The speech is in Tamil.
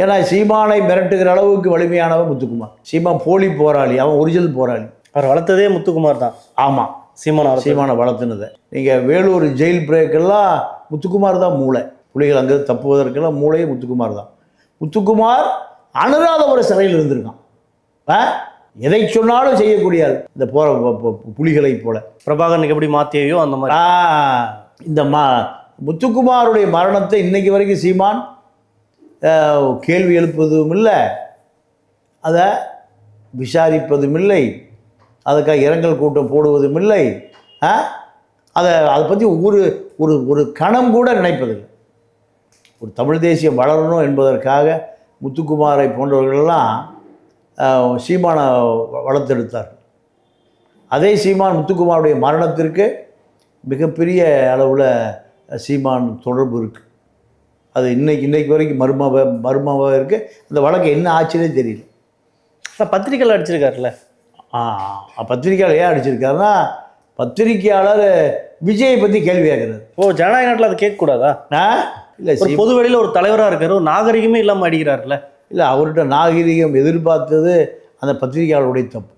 ஏன்னா சீமானை மிரட்டுகிற அளவுக்கு வலிமையானவன் முத்துக்குமார். சீமான் போலி போராளி, அவன் ஒரிஜினல் போராளி. அவர் வளர்த்ததே முத்துக்குமார் தான். ஆமாம், சீமானை வளர்த்துனதை. நீங்கள் வேலூர் ஜெயில் பிரேக்கெல்லாம் முத்துக்குமார் தான் மூளை. புலிகள் அங்கே தப்புவதற்கெல்லாம் மூளையே முத்துக்குமார் தான். முத்துக்குமார் அனுராதபுர சிறையில் இருந்திருக்கான். எதை சொன்னாலும் செய்யக்கூடிய இந்த புலிகளை போல. பிரபாகரனுக்கு எப்படி மாற்றியோ அந்த மாதிரி. இந்த முத்துக்குமாருடைய மரணத்தை இன்னைக்கு வரைக்கும் சீமான் கேள்வி எழுப்பதும் இல்லை, அதை விசாரிப்பதும் இல்லை, அதுக்காக இரங்கல் கூட்டம் போடுவதும் இல்லை, அதை பற்றி ஒரு கணம் கூட நினைப்பதில்லை. ஒரு தமிழ் தேசியம் வளரணும் என்பதற்காக முத்துக்குமாரை போன்றவர்களெல்லாம் சீமானை வளர்த்தெடுத்தார். அதே சீமான் முத்துக்குமாருடைய மரணத்திற்கு மிகப்பெரிய அளவில் சீமான் தொடர்பு இருக்குது. அது இன்னைக்கு வரைக்கும் மர்மமாக இருக்குது. அந்த வழக்கு என்ன ஆச்சுன்னே தெரியல. பத்திரிக்கையில் அடிச்சிருக்காருல்ல. பத்திரிக்கையாளர் ஏன் அடிச்சிருக்காருன்னா, பத்திரிக்கையாளர் விஜயை பற்றி கேள்வி கேட்குறாரு. ஜனநாயக நாட்டில் அதை கேட்கக்கூடாதா? இல்லை, பொது வெளியில் ஒரு தலைவராக இருக்காரு, ஒரு நாகரிகமே இல்லாமல் அடிக்கிறாருல்ல. இல்லை, அவர்கிட்ட நாகரிகம் எதிர்பார்த்தது அந்த பத்திரிகையாளருடைய தப்பு.